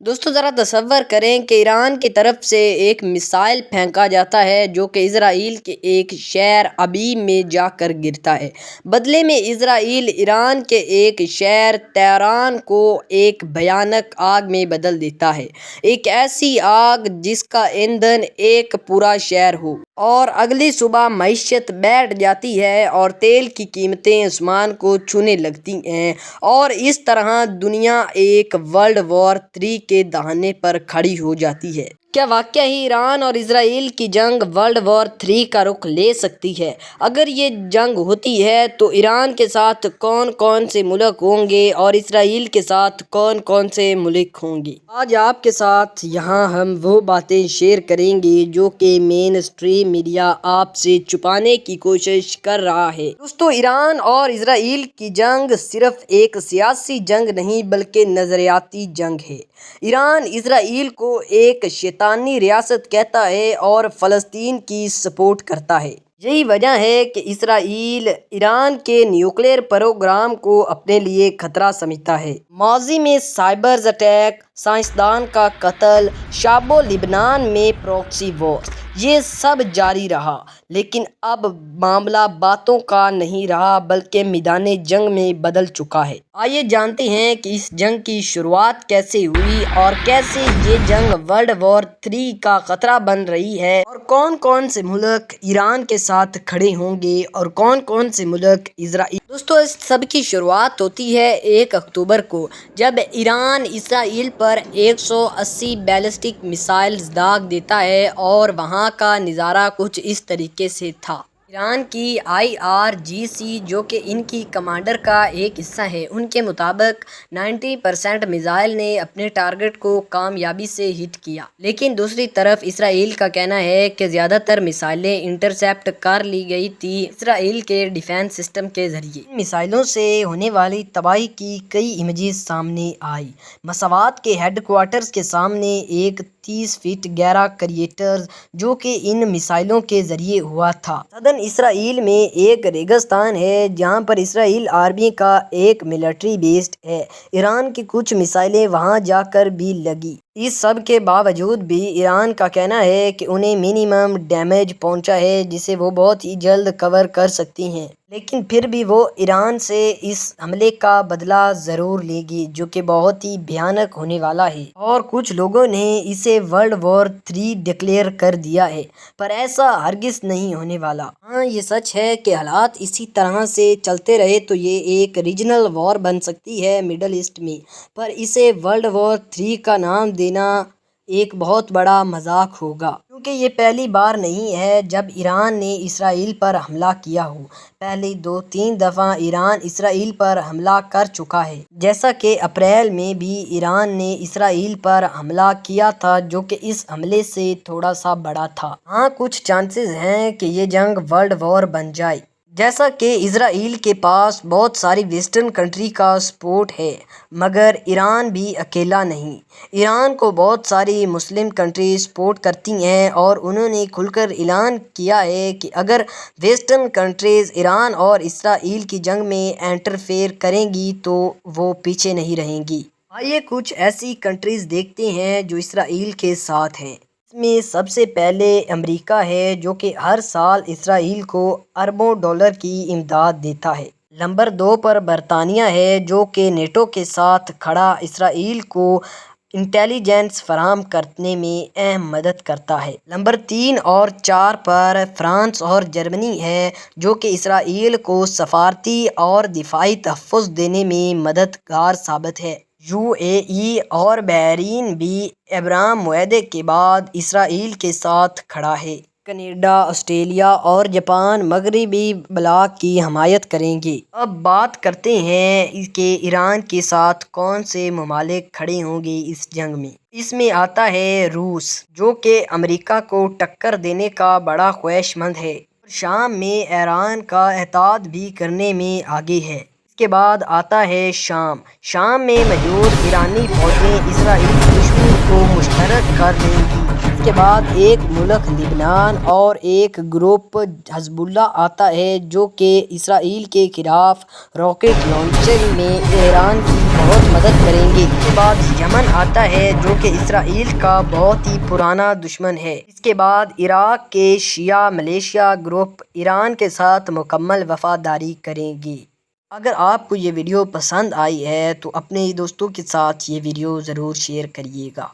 دوستو ذرا تصور کریں کہ ایران کی طرف سے ایک میزائل پھینکا جاتا ہے جو کہ اسرائیل کے ایک شہر ابیب میں جا کر گرتا ہے۔ بدلے میں اسرائیل ایران کے ایک شہر تہران کو ایک بھیانک آگ میں بدل دیتا ہے، ایک ایسی آگ جس کا ایندھن ایک پورا شہر ہو، اور اگلی صبح معیشت بیٹھ جاتی ہے اور تیل کی قیمتیں آسمان کو چھونے لگتی ہیں، اور اس طرح دنیا ایک ورلڈ وار 3 کے دہانے پر کھڑی ہو جاتی ہے۔ کیا واقعی ایران اور اسرائیل کی جنگ ورلڈ وار 3 کا رخ لے سکتی ہے؟ اگر یہ جنگ ہوتی ہے تو ایران کے ساتھ کون کون سے ملک ہوں گے اور اسرائیل کے ساتھ کون کون سے ملک ہوں گے؟ آج آپ کے ساتھ یہاں ہم وہ باتیں شیئر کریں گے جو کہ مین اسٹریم میڈیا آپ سے چھپانے کی کوشش کر رہا ہے۔ دوستو، ایران اور اسرائیل کی جنگ صرف ایک سیاسی جنگ نہیں بلکہ نظریاتی جنگ ہے۔ ایران اسرائیل کو ایک شیطانی ریاست کہتا ہے اور فلسطین کی سپورٹ کرتا ہے۔ یہی وجہ ہے کہ اسرائیل ایران کے نیوکلیئر پروگرام کو اپنے لیے خطرہ سمجھتا ہے۔ ماضی میں سائبر اٹیک، سائنسدان کا قتل، شام و لبنان میں پراکسی وار، یہ سب جاری رہا، لیکن اب معاملہ باتوں کا نہیں رہا بلکہ میدان جنگ میں بدل چکا ہے۔ آئیے جانتے ہیں کہ اس جنگ کی شروعات کیسے ہوئی اور کیسے یہ جنگ ورلڈ وار 3 کا خطرہ بن رہی ہے، اور کون کون سے ملک ایران کے ساتھ کھڑے ہوں گے اور کون کون سے ملک اسرائیل۔ دوستو، اس سب کی شروعات ہوتی ہے 1 اکتوبر کو، جب ایران اسرائیل پر 180 بیلسٹک میزائلز داغ دیتا ہے، اور وہاں کا نظارہ کچھ اس طریقے سے تھا۔ ایران کی IRGC جو کہ ان کی کمانڈر کا ایک حصہ ہے، ان کے مطابق 90% میزائل نے اپنے ٹارگٹ کو کامیابی سے ہٹ کیا، لیکن دوسری طرف اسرائیل کا کہنا ہے کہ زیادہ تر میزائلیں انٹرسیپٹ کر لی گئی تھی اسرائیل کے ڈیفنس سسٹم کے ذریعے۔ ان میزائلوں سے ہونے والی تباہی کی کئی امیجز سامنے آئی۔ مساوات کے ہیڈ کوارٹرز کے سامنے ایک 30 فٹ گہرا کریٹر جو کہ ان میزائلوں کے ذریعے ہوا تھا۔ صدر اسرائیل میں ایک ریگستان ہے جہاں پر اسرائیل آرمی کا ایک ملٹری بیس ہے۔ ایران کی کچھ میزائلیں وہاں جا کر بھی لگی۔ اس سب کے باوجود بھی ایران کا کہنا ہے کہ انہیں منیمم ڈیمیج پہنچا ہے جسے وہ بہت ہی جلد کور کر سکتی ہیں، لیکن پھر بھی وہ ایران سے اس حملے کا بدلہ ضرور لے گی جو کہ بہت ہی بھیانک ہونے والا ہے، اور کچھ لوگوں نے اسے ورلڈ وار 3 ڈکلیئر کر دیا ہے، پر ایسا ہرگز نہیں ہونے والا۔ ہاں، یہ سچ ہے کہ حالات اسی طرح سے چلتے رہے تو یہ ایک ریجنل وار بن سکتی ہے مڈل ایسٹ میں، پر اسے ورلڈ وار 3 کا نام دینا ایک بہت بڑا مذاق ہوگا، کیونکہ یہ پہلی بار نہیں ہے جب ایران نے اسرائیل پر حملہ کیا ہو۔ پہلے 2-3 دفعہ ایران اسرائیل پر حملہ کر چکا ہے، جیسا کہ اپریل میں بھی ایران نے اسرائیل پر حملہ کیا تھا جو کہ اس حملے سے تھوڑا سا بڑا تھا۔ ہاں، کچھ چانسز ہیں کہ یہ جنگ ورلڈ وار بن جائے، جیسا کہ اسرائیل کے پاس بہت ساری ویسٹرن کنٹری کا سپورٹ ہے، مگر ایران بھی اکیلا نہیں۔ ایران کو بہت ساری مسلم کنٹریز سپورٹ کرتی ہیں، اور انہوں نے کھل کر اعلان کیا ہے کہ اگر ویسٹرن کنٹریز ایران اور اسرائیل کی جنگ میں انٹرفیئر کریں گی تو وہ پیچھے نہیں رہیں گی۔ آئیے کچھ ایسی کنٹریز دیکھتے ہیں جو اسرائیل کے ساتھ ہیں۔ اس میں سب سے پہلے امریکہ ہے جو کہ ہر سال اسرائیل کو اربوں ڈالر کی امداد دیتا ہے۔ نمبر 2 پر برطانیہ ہے جو کہ نیٹو کے ساتھ کھڑا اسرائیل کو انٹیلیجنس فراہم کرنے میں اہم مدد کرتا ہے۔ نمبر 3 اور 4 پر فرانس اور جرمنی ہے جو کہ اسرائیل کو سفارتی اور دفاعی تحفظ دینے میں مددگار ثابت ہے۔ UAE اور بحرین بھی ابراہم معاہدے کے بعد اسرائیل کے ساتھ کھڑا ہے۔ کینیڈا، آسٹریلیا اور جاپان مغربی بلاک کی حمایت کریں گے۔ اب بات کرتے ہیں کہ ایران کے ساتھ کون سے ممالک کھڑے ہوں گے اس جنگ میں۔ اس میں آتا ہے روس جو کہ امریکہ کو ٹکر دینے کا بڑا خواہش مند ہے، اور شام میں ایران کا احاطہ بھی کرنے میں آگے ہے۔ اس کے بعد آتا ہے شام۔ شام میں موجود ایرانی فوجیں اسرائیلی دشمنی کو مشترک مدد کر لیں گی۔ اس کے بعد ایک ملک لبنان اور ایک گروپ حزب اللہ آتا ہے جو کہ اسرائیل کے خلاف راکٹ لانچنگ میں ایران کی بہت مدد کریں گے۔ اس کے بعد یمن آتا ہے جو کہ اسرائیل کا بہت ہی پرانا دشمن ہے۔ اس کے بعد عراق کے شیعہ ملیشیا گروپ ایران کے ساتھ مکمل وفاداری کریں گے۔ اگر آپ کو یہ ویڈیو پسند آئی ہے تو اپنے دوستوں کے ساتھ یہ ویڈیو ضرور شیئر کریے گا۔